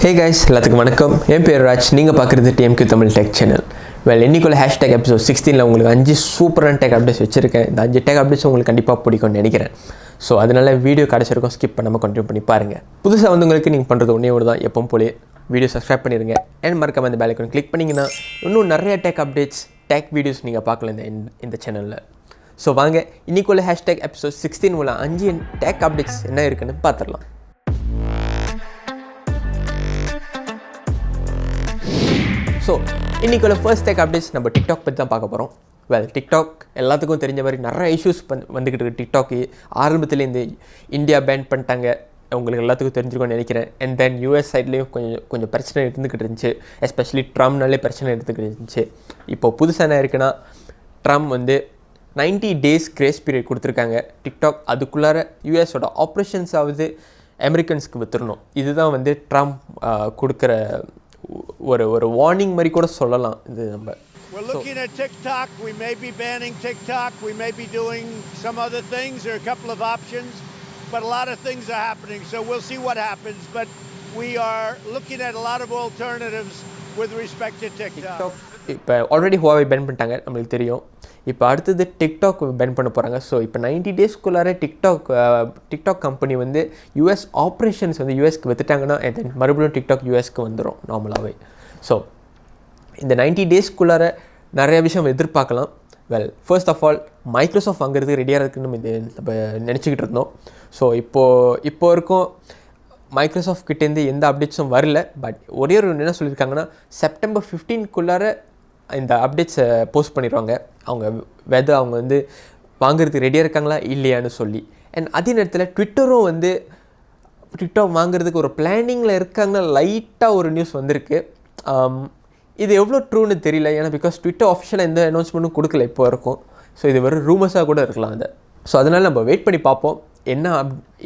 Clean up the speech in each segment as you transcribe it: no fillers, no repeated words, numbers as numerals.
Hey guys, எல்லாத்துக்கும் வணக்கம். என் பேர் ராஜ். நீங்கள் பார்க்குறது TMQ தமிழ் டெக் சேனல். இன்னைக்குள்ள ஹேஷ்டேக் எபிசோட் 16ல் உங்களுக்கு 5 சூப்பரான டெக் அப்டேட்ஸ் வச்சுருக்கேன். இந்த 5 டெக் அப்டேட்ஸ் உங்களுக்கு கண்டிப்பாக பிடிக்கும்னு நினைக்கிறேன். ஸோ அதனால் வீடியோ கடைசிருக்கும் ஸ்கிப் பண்ணாமல் கண்டினியூ பண்ணி பாருங்கள். புதுசாக உங்களுக்கு நீங்கள் பண்ணுறது ஒன்றே ஒரு தான், எப்பவும் போலே வீடியோ சப்ஸ்கிரைப் பண்ணிடுங்க. அண்ட் மறக்காம அந்த பெல் ஐகான் கிளிக் பண்ணிங்கன்னா இன்னும் நிறைய டெக் அப்டேட்ஸ் டெக் வீடியோஸ் நீங்கள் பார்க்கலாம் இந்த சேனலில். ஸோ வாங்க இன்னைக்குள்ள ஹேஷ்டேக் எபிசோட் 16 உள்ள 5 டெக் அப்டேட்ஸ் என்ன இருக்குன்னு பார்த்துடலாம். ஸோ இன்றைக்குள்ள ஃபர்ஸ்ட் டெக் அப்டேட்ஸ் நம்ம டிக்டாக் பற்றி தான் பார்க்க போகிறோம். டிக்டாக் எல்லாத்துக்கும் தெரிஞ்ச மாதிரி நிறைய இஷ்யூஸ் வந்துக்கிட்டு இருக்குது. டிக்டாக்கு ஆரம்பத்துலேருந்து இந்தியா பேன் பண்ணிட்டாங்க, உங்களுக்கு எல்லாத்துக்கும் தெரிஞ்சுக்கணும்னு நினைக்கிறேன். அண்ட் தென் யூஎஸ் சைட்லேயும் கொஞ்சம் பிரச்சனை இருந்துக்கிட்டு இருந்துச்சு, எஸ்பெஷலி ட்ரம்ப்னாலே பிரச்சனை இருந்துக்கிட்டு இருந்துச்சு. இப்போ புதுசாக என்ன இருக்குன்னா, ட்ரம்ப் 90 days கிரேஸ் பீரியட் கொடுத்துருக்காங்க. டிக்டாக் அதுக்குள்ளார யூஎஸோட ஆப்ரேஷன்ஸாவது அமெரிக்கன்ஸ்க்கு வித்துடணும். இதுதான் ட்ரம்ப் கொடுக்குற ஒரு வார்னிங் மாதிரி கூட சொல்லலாம். இது நம்ம We're looking at TikTok. We may be banning TikTok. We may be doing some other things. There are a couple of options, but a lot of things are happening. So we'll see what happens. But we are looking at a lot of alternatives with respect to TikTok. இப்போ already Huawei pan பண்ணிட்டாங்க, நம்மளுக்கு தெரியும். இப்போ அடுத்தது TikTok pan பண்ண போகிறாங்க. So இப்போ 90 daysக்குள்ளார TikTok company US operations யூஎஸ்க்கு வித்துட்டாங்கன்னா மறுபடியும் டிக்டாக் யூஎஸ்க்கு வந்துடும் நார்மலாகவே. ஸோ இந்த 90 daysக்குள்ளார நிறைய விஷயம் எதிர்பார்க்கலாம். ஃபர்ஸ்ட் ஆஃப் ஆல் மைக்ரோசாஃப்ட் வாங்குறதுக்கு ரெடியாக இருக்குன்னு நம்ம நினச்சிக்கிட்டு இருந்தோம். ஸோ இப்போ இருக்கும் மைக்ரோசாஃப்ட் கிட்டேருந்து எந்த அப்டேட்ஸும் வரல. பட் ஒரே ஒரு என்ன சொல்லியிருக்காங்கன்னா, செப்டம்பர் 15க்குள்ளார இந்த அப்டேட்ஸை போஸ்ட் பண்ணிடுவாங்க. அவங்க வாங்குறதுக்கு ரெடியாக இருக்காங்களா இல்லையான்னு சொல்லி. அண்ட் அதே நேரத்தில் ட்விட்டரும் டிக்டாக் வாங்குறதுக்கு ஒரு பிளானிங்கில் இருக்காங்கன்னா லைட்டாக ஒரு நியூஸ் வந்திருக்கு. இது எவ்வளோ ட்ரூன்னு தெரியல, ஏன்னா பிகாஸ் ட்விட்டர் ஆஃபிஷியலாக எந்த அனௌன்ஸ்மெண்ட்டும் கொடுக்கல இப்போ இருக்கும். ஸோ இது வெறும் ரூமர்ஸாக கூட இருக்கலாம் அது. ஸோ அதனால் நம்ம வெயிட் பண்ணி பார்ப்போம்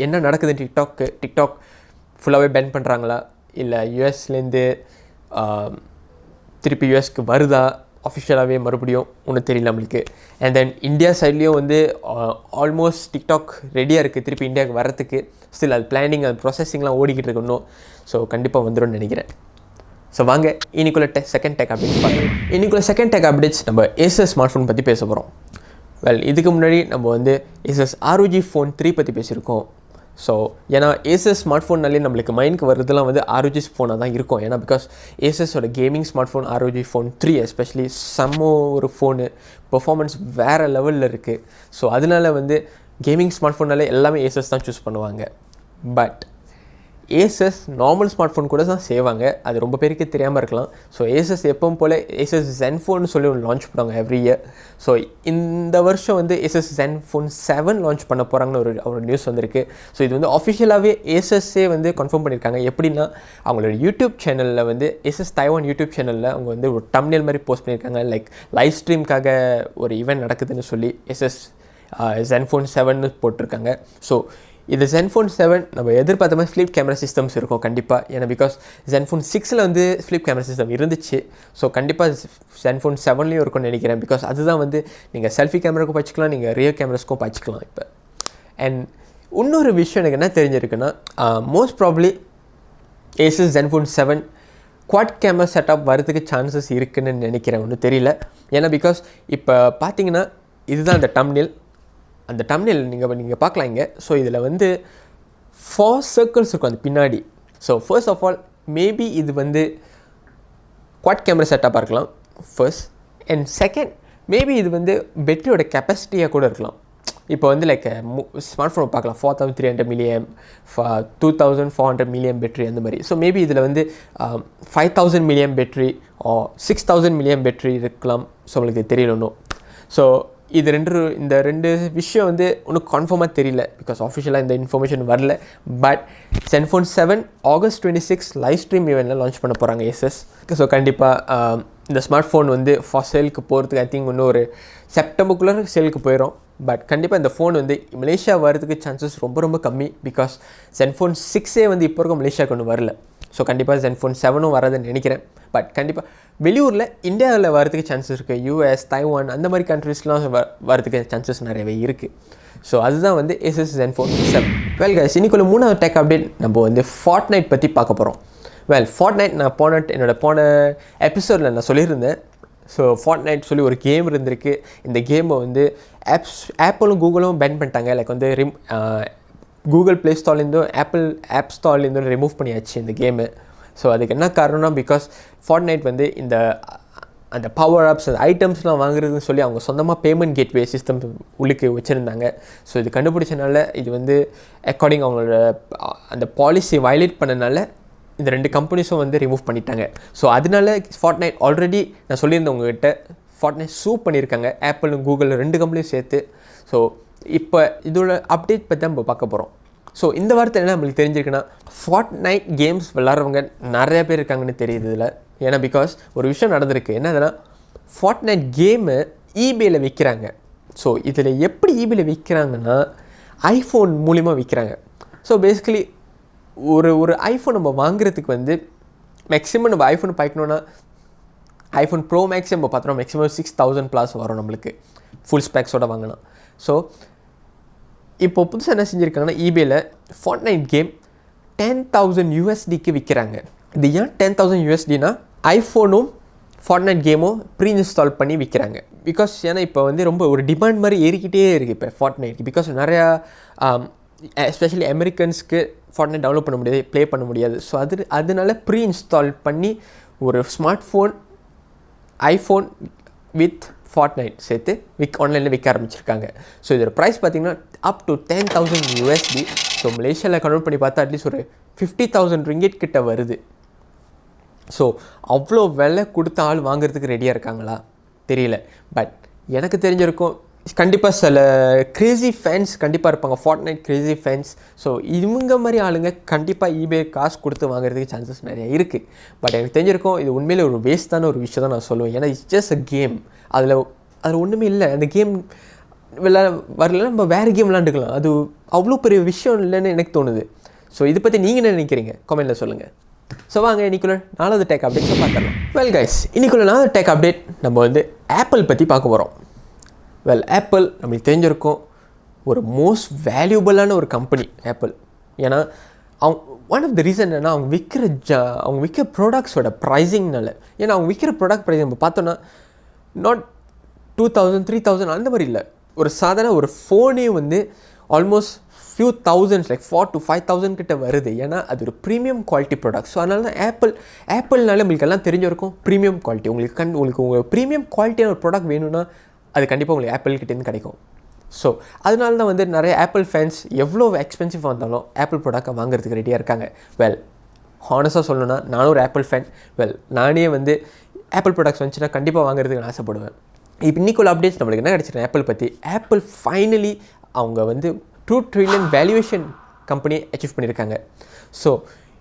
என்ன நடக்குது. டிக்டாக் ஃபுல்லாகவே பேன் பண்ணுறாங்களா, இல்லை யூஎஸ்லேருந்து திருப்பி யூஎஸ்க்கு வருதா ஆஃபிஷியலாகவே மறுபடியும் ஒன்றும் தெரியல நம்மளுக்கு. அண்ட் தென் இந்தியா சைட்லேயும் ஆல்மோஸ்ட் டிக்டாக் ரெடியாக இருக்குது திருப்பி இந்தியாவுக்கு வரத்துக்கு. ஸ்டில் அது பிளானிங், அது ப்ராசஸிங்லாம் ஓடிக்கிட்டு இருக்கணும். ஸோ கண்டிப்பாக வந்துடும்னு நினைக்கிறேன். ஸோ வாங்க இன்னைக்குள்ள செகண்ட் டெக் அப்டேட்ஸ் பார்க்கலாம். இன்னைக்குள்ள செகண்ட் டெக் அப்டேட்ஸ் நம்ம ஏசஸ் ஸ்மார்ட் ஃபோன் பற்றி பேச போகிறோம். இதுக்கு முன்னாடி நம்ம ஏசஸ் ROG Phone 3 பற்றி பேசியிருக்கோம். ஸோ ஏன்னா ஏசஸ் ஸ்மார்ட் ஃபோன்னாலே நம்மளுக்கு மைண்டுக்கு வரதுலாம் ROG ஃபோனாக தான் இருக்கும். ஏன்னா பிகாஸ் ஏசஸோட gaming smart phone ROG Phone 3 especially செம்ம ஒரு ஃபோனு, பெர்ஃபார்மன்ஸ் வேறு லெவலில் இருக்குது. ஸோ அதனால கேமிங் ஸ்மார்ட் ஃபோன்னாலே எல்லாமே ஏசஸ் தான் சூஸ் பண்ணுவாங்க. But aces normal smart phone கூட தான் செய்வாங்க, அது ரொம்ப பேருக்கு தெரியாமல் இருக்கலாம். ஸோ ஏசஸ் எப்பவும் போல் ஏசஸ் ZenFone சொல்லி ஒன்று லான்ச் பண்ணுவாங்க எவ்ரி இயர். ஸோ இந்த வருஷம் ஏசஸ் ZenFone 7 லான்ச் பண்ண போகிறாங்கன்னு ஒரு நியூஸ் வந்திருக்கு. ஸோ இது ஆஃபிஷியலாகவே ஏசஸ்ஸே கன்ஃபார்ம் பண்ணியிருக்காங்க. எப்படின்னா, அவங்களோட யூடியூப் சேனலில் ஏசஸ் தைவான் யூடியூப் சேனலில் அவங்க ஒரு தம்ப்நெயில் மாதிரி போஸ்ட் பண்ணியிருக்காங்க. லைக் லைவ் ஸ்ட்ரீம்காக ஒரு ஈவெண்ட் நடக்குதுன்னு சொல்லி ஏசஸ் ZenFone 7 போட்டிருக்காங்க. ஸோ இது ZenFone 7 நம்ம எதிர்பார்த்த மாதிரி ஃப்ளிப் கேமரா சிஸ்டம்ஸ் இருக்கும் கண்டிப்பாக. ஏன்னா பிகாஸ் ZenFone 6ல் ஃப்ளிப் கேமரா சிஸ்டம் இருந்துச்சு. ஸோ கண்டிப்பாக ZenFone 7லேயும் இருக்கும்னு நினைக்கிறேன். பிகாஸ் அதுதான் நீங்கள் செல்ஃபி கேமராவுக்கும் வச்சுக்கலாம், நீங்கள் ரியர் கேமராஸ்க்கும் வச்சுக்கலாம் இப்போ. அண்ட் இன்னொரு விஷயம் எனக்கு என்ன தெரிஞ்சிருக்குன்னா, most probably Asus ZenFone 7 quad camera setup வரதுக்கு சான்சஸ் இருக்குதுன்னு நினைக்கிறேன். ஒன்றும் தெரியல. ஏன்னா பிகாஸ் இப்போ பார்த்தீங்கன்னா இதுதான் அந்த தம்ப்நெயில் நீங்கள் பார்க்கலாம் இங்கே. ஸோ இதில் 4 சர்க்கிள்ஸ் இருக்கும் அந்த பின்னாடி. So first of all maybe இது குவாட் கேமரா செட்டப்பாக இருக்கலாம் ஃபர்ஸ்ட். அண்ட் செகண்ட், மேபி இது பேட்டரியோட கெப்பாசிட்டியாக கூட இருக்கலாம். இப்போ லைக் ஸ்மார்ட் ஃபோனை பார்க்கலாம், 4300 mAh, 2400 mAh பேட்டரி அந்த மாதிரி. ஸோ மேபி இதில் 5000 mAh பேட்டரி 6000 mAh பேட்டரி இருக்கலாம். ஸோ உங்களுக்கு தெரியணும். ஸோ இந்த ரெண்டு விஷயம் ஒன்றும் கன்ஃபார்மாக தெரியல, பிகாஸ் ஆஃபிஷியலாக இந்த இன்ஃபர்மேஷன் வரல. But ZenFone 7 August 26 live stream ஈவெண்ட்டில் லான்ச் பண்ண போகிறாங்க ஏசஸ். ஸோ கண்டிப்பாக இந்த ஸ்மார்ட் ஃபோன் ஃபார் சேலுக்கு போகிறதுக்கு ஐ திங்க் இன்னும் ஒரு செப்டம்பருக்குள்ளே சேலுக்கு போயிடும். பட் கண்டிப்பாக இந்த ஃபோன் மலேசியா வரதுக்கு சான்சஸ் ரொம்ப ரொம்ப கம்மி. பிகாஸ் ZenFone 6 இப்போ இருக்க மலேசியாவுக்கு ஒன்று வரல. ஸோ கண்டிப்பாக ZenFone 7 வராதுன்னு நினைக்கிறேன். பட் கண்டிப்பாக வெளியூரில் இந்தியாவில் வரதுக்கு சான்சஸ் இருக்குது. யூஎஸ், தைவான் அந்த மாதிரி கண்ட்ரீஸ்லாம் வரதுக்கு சான்சஸ் நிறையவே இருக்குது. ஸோ அதுதான் ஏசஸ் ZenFone 7. வெல் கைஸ், இன்னைக்குள்ள மூணாவது டெக் அப்டேட் நம்ம FORTNITE பற்றி பார்க்க போகிறோம். வெல் FORTNITE நான் போன எபிசோடில் நான் சொல்லியிருந்தேன். ஸோ FORTNITE சொல்லி ஒரு கேம் இருந்திருக்கு. இந்த கேமை வந்து ஆப்பிளும் கூகுளும் பேன் பண்ணிட்டாங்க. லைக் வந்து கூகுள் ப்ளே ஸ்டோர்லேருந்தும் ஆப்பிள் ஆப் ஸ்டோர்லேருந்தும் ரிமூவ் பண்ணியாச்சு இந்த கேமு. ஸோ அதுக்கு என்ன காரணம்னா பிகாஸ் FORTNITE வந்து அந்த பவர் அப்ஸ் அந்த ஐட்டம்ஸ்லாம் வாங்குறதுன்னு சொல்லி அவங்க சொந்தமாக பேமெண்ட் கேட்வே சிஸ்டம் உள்ளுக்கு வச்சுருந்தாங்க. ஸோ இது கண்டுபிடிச்சனால இது வந்து அக்கார்டிங் அவங்களோட அந்த பாலிசி வயலேட் பண்ணனால இந்த 2 கம்பெனிஸும் வந்து ரிமூவ் பண்ணிட்டாங்க. ஸோ அதனால FORTNITE ஆல்ரெடி நான் சொல்லியிருந்தேன் உங்ககிட்ட FORTNITE சூ பண்ணியிருக்காங்க ஆப்பிளும் கூகுள் 2 கம்பெனியும் சேர்த்து. ஸோ இப்போ இதோட அப்டேட் பற்றி நம்ம பார்க்க போகிறோம். ஸோ இந்த வாரத்தில் என்ன நம்மளுக்கு தெரிஞ்சிருக்குன்னா FORTNITE கேம்ஸ் விளாட்றவங்க நிறைய பேர் இருக்காங்கன்னு தெரியுது இதில். ஏன்னா பிகாஸ் ஒரு விஷயம் நடந்திருக்கு. என்னதுன்னா FORTNITE கேமு ஈபேயில் விற்கிறாங்க. ஸோ இதில் எப்படி ஈபேயில் விற்கிறாங்கன்னா ஐஃபோன் மூலிமா விற்கிறாங்க. ஸோ பேசிக்கலி ஒரு ஐஃபோன் நம்ம வாங்குறதுக்கு வந்து மேக்ஸிமம் நம்ம ஐஃபோன் பார்க்கணுன்னா ஐஃபோன் ப்ரோ மேக்ஸ் நம்ம பார்த்தோம்னா மேக்ஸிமம் 6000+ வரும் நம்மளுக்கு ஃபுல் ஸ்பெக்ஸோடு வாங்கினா. ஸோ இப்போ புதுசாக என்ன செஞ்சுருக்காங்கன்னா ஈபேயில் FORTNITE கேம் $10,000 விற்கிறாங்க. இது ஏன் $10,000 ஐஃபோனும் FORTNITE கேமும் ப்ரீ இன்ஸ்டால் பண்ணி விற்கிறாங்க. பிகாஸ் ஏன்னா இப்போ வந்து ரொம்ப ஒரு டிமாண்ட் மாதிரி ஏறிக்கிட்டே இருக்குது இப்போ FORTNITE. பிகாஸ் நிறையா எஸ்பெஷலி அமெரிக்கன்ஸ்க்கு FORTNITE டவுன்லோட் பண்ண முடியாது, ப்ளே பண்ண முடியாது. ஸோ அதனால ப்ரீ இன்ஸ்டால் பண்ணி ஒரு smart phone iPhone with FORTNITE சேர்த்து ஆன்லைனில் விற்க ஆரம்பிச்சிருக்காங்க. ஸோ இதோட ப்ரைஸ் பார்த்திங்கன்னா அப் டு $10,000. ஸோ மலேசியாவில் கன்வெர்ட் பண்ணி பார்த்தா அட்லீஸ்ட் ஒரு 50,000 ringgit கிட்ட வருது. ஸோ அவ்வளோ விலை கொடுத்த ஆள் வாங்குறதுக்கு ரெடியாக இருக்காங்களா தெரியல. பட் எனக்கு தெரிஞ்சிருக்கும் கண்டிப்பாக சில க்ரேசி ஃபேன்ஸ் கண்டிப்பாக இருப்பாங்க, FORTNITE க்ரேசி ஃபேன்ஸ். ஸோ இவங்க மாதிரி ஆளுங்க கண்டிப்பாக ஈபே காசு கொடுத்து வாங்குறதுக்கு சான்சஸ் நிறையா இருக்குது. பட் எனக்கு தெரிஞ்சிருக்கும் இது உண்மையிலே ஒரு வேஸ்ட்டான ஒரு விஷயம் தான் நான் சொல்லுவேன். ஏன்னா இட்ஸ் ஜஸ்ட் அ கேம். அதில் ஒன்றுமே இல்லை. அந்த கேம் வரல நம்ம வேறு கேம் விளாண்டுக்கலாம். அது அவ்வளோ பெரிய விஷயம் இல்லைன்னு எனக்கு தோணுது. ஸோ இதை பற்றி நீங்கள் என்ன நினைக்கிறீங்க கமெண்ட்டில் சொல்லுங்கள். ஸோ வாங்க இன்னைக்குள்ள 4வது டேக் அப்டேட்ஸை பார்த்துடலாம். வெல் கைஸ், இன்னைக்குள்ள 4வது டேக் அப்டேட் நம்ம வந்து ஆப்பிள் பற்றி பார்க்க போகிறோம். வெல் ஆப்பிள் நம்மளுக்கு தெரிஞ்சிருக்கும் ஒரு மோஸ்ட் வேல்யூபிளான ஒரு கம்பெனி ஆப்பிள். ஏன்னா அவங்க ஒன் ஆஃப் த ரீசன் என்னென்னா அவங்க விற்கிற ப்ராடக்ட்ஸோட ப்ரைஸிங்னால. ஏன்னா அவங்க விற்கிற ப்ராடக்ட் ப்ரைஸ் நம்ம பார்த்தோன்னா நாட் 2,000 3,000 அந்த மாதிரி இல்லை. ஒரு சாதாரண ஒரு ஃபோனே வந்து almost few thousands like 4,000 to 5,000 கிட்ட வருது. ஏன்னா அது ஒரு ப்ரீமியம் குவாலிட்டி ப்ராடக்ட். ஸோ அதனால தான் ஆப்பிள்னால உங்களுக்கு எல்லாம் தெரிஞ்சிருக்கும் ப்ரீமியம் குவாலிட்டி. உங்களுக்கு உங்கள் ப்ரீமியம் குவாலிட்டியான ஒரு ப்ராடக்ட் வேணும்னா அது கண்டிப்பாக உங்களுக்கு ஆப்பிள் கிட்டேருந்து கிடைக்கும். ஸோ அதனால தான் வந்து நிறைய ஆப்பிள் ஃபேன்ஸ் எவ்வளோ எக்ஸ்பென்சிவாக இருந்தாலும் ஆப்பிள் ப்ராடக்டை வாங்குறதுக்கு ரெடியாக இருக்காங்க. வெல் ஹானஸ்ட்டாக சொல்லணும்னா நானும் ஒரு ஆப்பிள் ஃபேன். வெல் நானே வந்து ஆப்பிள் ப்ராடக்ட்ஸ் வந்துச்சுன்னா கண்டிப்பாக வாங்குறதுக்கு நான் ஆசைப்படுவேன். இப்போ இன்னைக்குள்ள அப்டேட்ஸ் நம்மளுக்கு என்ன கிடச்சிருக்கு ஆப்பிள் பற்றி. ஆப்பிள் ஃபைனலி அவங்க வந்து $2 trillion வேல்யூவேஷன் கம்பெனியை அச்சீவ் பண்ணியிருக்காங்க. ஸோ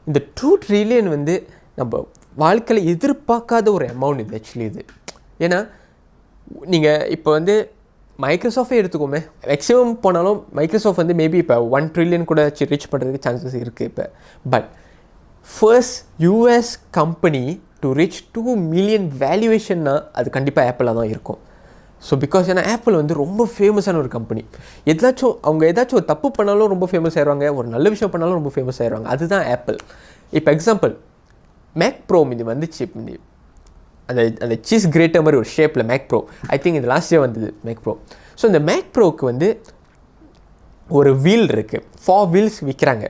இந்த $2 trillion வந்து நம்ம வாழ்க்கையில் எதிர்பார்க்காத ஒரு அமௌண்ட் இது ஆக்சுவலி. இது ஏன்னா நீங்கள் இப்போ வந்து மைக்ரோசாஃப்டே எடுத்துக்கோமே, மேக்ஸிமம் போனாலும் மைக்ரோசாஃப்ட் வந்து மேபி இப்போ $1 trillion கூட ரீச் பண்ணுறதுக்கு சான்சஸ் இருக்குது இப்போ. But first US company to reach 2 million வேல்யூவேஷன்னா அது கண்டிப்பாக ஆப்பிளாக தான் இருக்கும். ஸோ பிகாஸ் ஏன்னா ஆப்பிள் வந்து ரொம்ப ஃபேமஸான ஒரு கம்பெனி. அவங்க ஏதாச்சும் ஒரு தப்பு பண்ணாலும் ரொம்ப ஃபேமஸ் ஆயிடுவாங்க, ஒரு நல்ல விஷயம் பண்ணாலும் ரொம்ப ஃபேமஸ் ஆயிடுவாங்க. அதுதான் ஆப்பிள். இப்போ எக்ஸாம்பிள் மேக் ப்ரோ இது வந்துச்சு. அந்த சீஸ் கிரேட்டர் மாதிரி ஒரு ஷேப்பில் மேக் ப்ரோ, ஐ திங்க் இது லாஸ்ட் இயர் வந்தது மேக் ப்ரோ. ஸோ இந்த மேக் ப்ரோவுக்கு வந்து ஒரு வீல் இருக்குது, 4 wheels விற்கிறாங்க.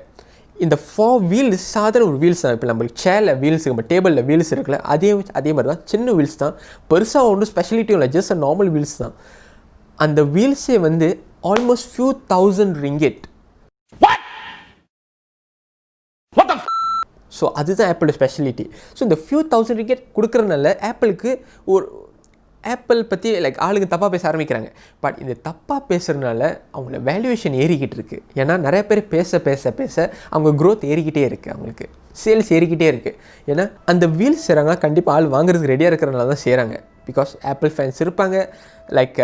இந்த 4 wheels சாதாரண ஒரு வீல்ஸ் தான். இப்போ நம்மளுக்கு சேரில் வீல்ஸ், நம்ம டேபிளில் வீல்ஸ் இருக்குல்ல, அதே மாதிரி தான் சின்ன வீல்ஸ் தான். பெருசாக ஒன்றும் ஸ்பெஷலிட்டியும் இல்லை, ஜஸ்ட் நார்மல் வீல்ஸ் தான். அந்த வீல்ஸே வந்து almost few thousand ringgit. So அதுதான் ஆப்பிளோட ஸ்பெஷலிட்டி. ஸோ இந்த few thousand ringgit கொடுக்குறதுனால ஆப்பிள் பற்றி லைக் ஆளுங்க தப்பாக பேச ஆரம்பிக்கிறாங்க. பட் இந்த தப்பாக பேசுகிறதுனால அவங்களோட வேல்யூவேஷன் ஏறிக்கிட்டு இருக்குது. ஏன்னா நிறைய பேர் பேச அவங்க க்ரோத் ஏறிக்கிட்டே இருக்குது, அவங்களுக்கு சேல்ஸ் ஏறிக்கிட்டே இருக்குது. ஏன்னா அந்த வீல்ஸ் செய்கிறாங்கன்னா கண்டிப்பாக ஆள் வாங்குறதுக்கு ரெடியாக இருக்கிறனால தான் செய்கிறாங்க. பிகாஸ் ஆப்பிள் ஃபேன்ஸ் இருப்பாங்க, like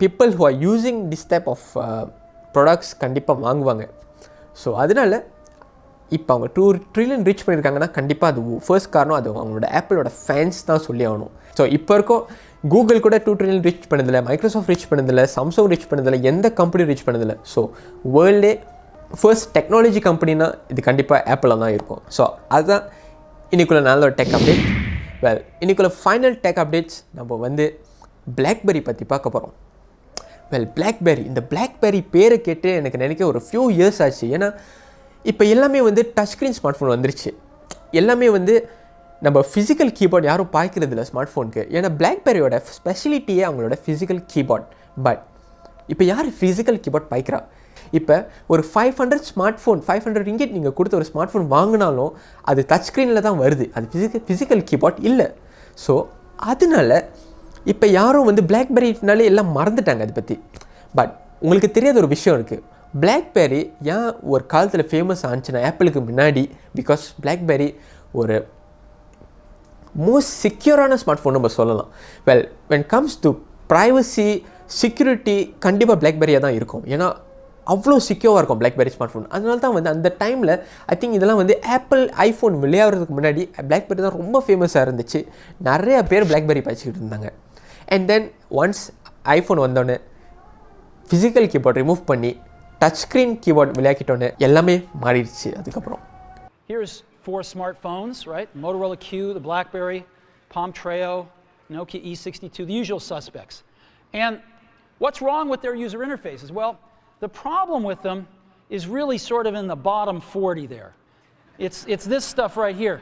people who are using this type of products கண்டிப்பாக வாங்குவாங்க. ஸோ அதனால் இப்போ அவங்க $2 trillion ரீச் பண்ணியிருக்காங்கன்னா கண்டிப்பாக அது ஃபர்ஸ்ட் காரணம் அது அவங்களோட ஆப்பிளோட ஃபேன்ஸ் தான் சொல்லி ஆகணும். ஸோ இப்போ இருக்கும் கூகுள் கூட $2 trillion ரீச் பண்ணதில்லை, மைக்ரோசாஃப்ட் ரீச் பண்ணதில்லை, சாம்சங் ரீச் பண்ணதில்லை, எந்த கம்பெனி ரீச் பண்ணதில்லை. ஸோ வேர்ல்டே ஃபர்ஸ்ட் டெக்னாலஜி கம்பெனினா இது கண்டிப்பாக ஆப்பிளாக தான் இருக்கும். ஸோ அதுதான் இன்னைக்குள்ள நல்ல ஒரு டெக் அப்டேட். இன்னைக்குள்ள ஃபைனல் டெக் அப்டேட்ஸ் நம்ம வந்து Blackberry பற்றி பார்க்க போகிறோம். Blackberry, இந்த Blackberry பேரை கேட்டு எனக்கு நினைக்க ஒரு ஃபியூ இயர்ஸ் ஆச்சு. ஏன்னா இப்போ எல்லாமே வந்து டச் ஸ்க்ரீன் ஸ்மார்ட் ஃபோன் வந்துருச்சு. எல்லாமே வந்து நம்ம ஃபிசிக்கல் கீபோர்ட் யாரும் பாய்க்கிறது இல்லை ஸ்மார்ட் ஃபோனுக்கு. ஏன்னா Blackberryயோட ஸ்பெஷலிட்டியே அவங்களோட ஃபிசிக்கல் கீபோர்ட். பட் இப்போ யார் ஃபிசிக்கல் கீபோர்ட் பாய்க்கிறா? இப்போ ஒரு 500 ஸ்மார்ட் ஃபோன், 500 ரிங்கெட் நீங்கள் கொடுத்த ஒரு ஸ்மார்ட் ஃபோன் வாங்கினாலும் அது டச் ஸ்க்ரீனில் தான் வருது, அது ஃபிசிக்கல் கீபோர்ட் இல்லை. ஸோ அதனால இப்போ யாரும் வந்து Blackberryனாலே எல்லாம் மறந்துட்டாங்க அதை பற்றி. பட் உங்களுக்கு தெரியாத ஒரு விஷயம் இருக்குது. Blackberry ஏன் ஒரு காலத்தில் ஃபேமஸ் ஆச்சுன்னா ஆப்பிளுக்கு முன்னாடி, பிகாஸ் Blackberry ஒரு மோஸ்ட் செக்யூரான ஸ்மார்ட் ஃபோன் நம்ம சொல்லலாம். when comes to privacy, security கண்டிப்பாக Blackberryயாக தான் இருக்கும். ஏன்னா அவ்வளோ செக்யூராக இருக்கும் Blackberry ஸ்மார்ட் ஃபோன். அதனால தான் வந்து அந்த டைமில் ஐ திங்க் இதெல்லாம் வந்து ஆப்பிள் ஐஃபோன் விளையாடுறதுக்கு முன்னாடி Blackberry தான் ரொம்ப ஃபேமஸாக இருந்துச்சு. நிறைய பேர் Blackberry படிச்சுக்கிட்டு இருந்தாங்க. அண்ட் தென் ஒன்ஸ் ஐஃபோன் வந்தோடனே ஃபிசிக்கல் கீபோர்ட் ரிமூவ் பண்ணி டச் ஸ்க்ரீன் கீபோர்ட் விளையாக்கிட்டோன்னே எல்லாமே மாறிடுச்சு. அதுக்கப்புறம் Here's 4 smartphones, right? Motorola Q, the Blackberry, Palm Treo, Nokia E62, the usual suspects. And what's wrong with their user interfaces? Well, the problem with them is really sort of in the bottom 40 there. It's this stuff right here.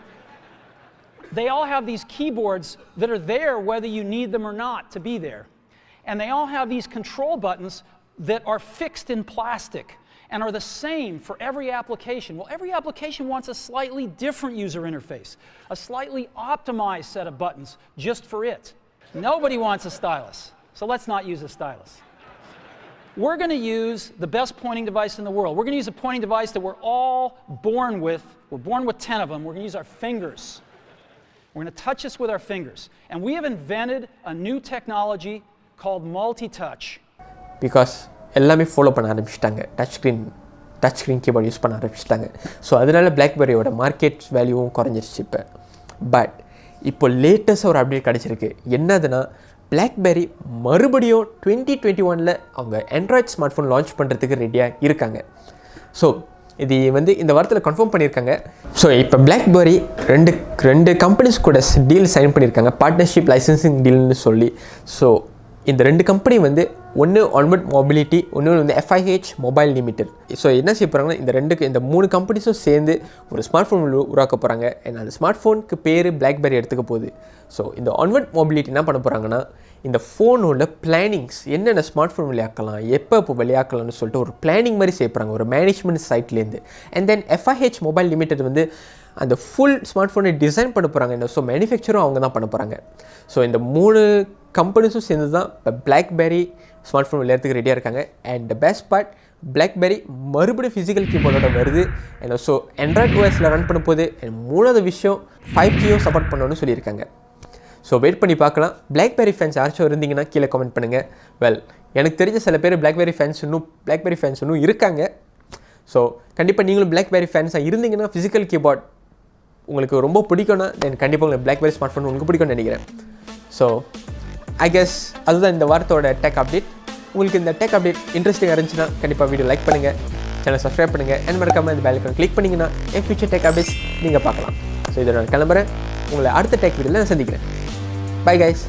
They all have these keyboards that are there whether you need them or not to be there. And they all have these control buttons that are fixed in plastic and are the same for every application. Well, every application wants a slightly different user interface, a slightly optimized set of buttons just for it. Nobody wants a stylus, so let's not use a stylus. We're going to use the best pointing device in the world. We're going to use a pointing device that we're all born with. We're born with 10 of them. We're going to use our fingers. We're going to touch this with our fingers. And we have invented a new technology called multi-touch. Because எல்லாமே follow பண்ண ஆரம்பிச்சிட்டாங்க, touch screen keyboard use பண்ண ஆரம்பிச்சிட்டாங்க. So அதனால Blackberryயோட market வேல்யூவும் குறைஞ்சிருச்சு இப்போ. But இப்போ லேட்டஸ்ட்டாக ஒரு அப்டேட் கிடச்சிருக்கு. என்னதுன்னா Blackberry மறுபடியும் 2021 அவங்க ஆண்ட்ராய்ட் ஸ்மார்ட் ஃபோன் லான்ச் பண்ணுறதுக்கு ரெடியாக இருக்காங்க. ஸோ இது வந்து இந்த வாரத்தில் கன்ஃபார்ம் பண்ணியிருக்காங்க. ஸோ இப்போ Blackberry ரெண்டு கம்பெனிஸ் கூட டீல் சைன் பண்ணியிருக்காங்க, பார்ட்னர்ஷிப் லைசன்சிங் டீல்னு சொல்லி. ஸோ இந்த 2 கம்பெனி வந்து ஒன்று ஆன்வர்ட் மொபிலிட்டி, ஒன்று வந்து FIH மொபைல் லிமிடெட். ஸோ என்ன செய்ய போகிறாங்கன்னா இந்த 3 கம்பெனிஸும் சேர்ந்து ஒரு ஸ்மார்ட் ஃபோன் உருவாக்க போகிறாங்க. ஏன்னா அந்த ஸ்மார்ட் ஃபோனுக்கு பேர் Blackberry எடுத்துக்க போகுது. ஸோ இந்த ஆன்வர்ட் மொபிலிட்டி என்ன பண்ண போகிறாங்கன்னா இந்த ஃபோனோட பிளானிங்ஸ், என்னென்ன ஸ்மார்ட் ஃபோன் விளையாக்கலாம், எப்போ விளையாக்கலாம்னு சொல்லிட்டு ஒரு பிளானிங் மாதிரி செய்ய போகிறாங்க, ஒரு மேனேஜ்மெண்ட் சைட்லேருந்து. And then FIH mobile limited வந்து அந்த ஃபுல் ஸ்மார்ட் ஃபோனை டிசைன் பண்ண போகிறாங்க. ஸோ மேனுஃபேக்சரும் அவங்க தான் பண்ண போகிறாங்க. ஸோ இந்த 3 கம்பெனிஸும் சேர்ந்து தான் இப்போ Blackberry ஸ்மார்ட் ஃபோன் விளையாடுறதுக்கு ரெடியாக இருக்காங்க. And the best part, Blackberry மறுபடியும் ஃபிசிக்கல் கீபோர்டோட வருது. அண்ட் ஸோ ஆண்ட்ராய்ட் OSல ரன் பண்ண போது. அண்ட் 3வது விஷயம் 5Gயும் சப்போர்ட் பண்ணணும்னு சொல்லியிருக்காங்க. ஸோ வெயிட் பண்ணி பார்க்கலாம். Blackberry ஃபேன்ஸ் யாராச்சும் இருந்தீங்கன்னா கீழே கமெண்ட் பண்ணுங்கள். எனக்கு தெரிஞ்ச சில பேர் Blackberry ஃபேன்ஸ் இன்னும் இருக்காங்க. ஸோ கண்டிப்பாக நீங்களும் Blackberry ஃபேன்ஸாக இருந்தீங்கன்னா, ஃபிசிக்கல் கீபோர்ட் உங்களுக்கு ரொம்ப பிடிக்கும்னா தென் கண்டிப்பாக உங்களுக்கு Blackberry ஸ்மார்ட் ஃபோன் உங்களுக்கு பிடிக்கும்னு நினைக்கிறேன். ஸோ ஐ கெஸ் அதுதான் இந்த வாரத்தோட டெக் அப்டேட். உங்களுக்கு இந்த டெக் அப்டேட் இன்ட்ரெஸ்டிங்காக இருந்துச்சுன்னா கண்டிப்பாக வீடியோ லைக் பண்ணுங்கள், சேனல் சப்ஸ்கிரைப் பண்ணுங்கள், அண்ட் மறக்காமல் இந்த பெல் ஐகான் கிளிக் பண்ணிங்கன்னா என் ஃபியூச்சர் டெக் அப்டேட்ஸ் நீங்கள் பார்க்கலாம். ஸோ இதை நான் கிளம்புறேன். உங்களை அடுத்த டெக் வீடியோவில் நான் சந்திக்கிறேன். Bye guys.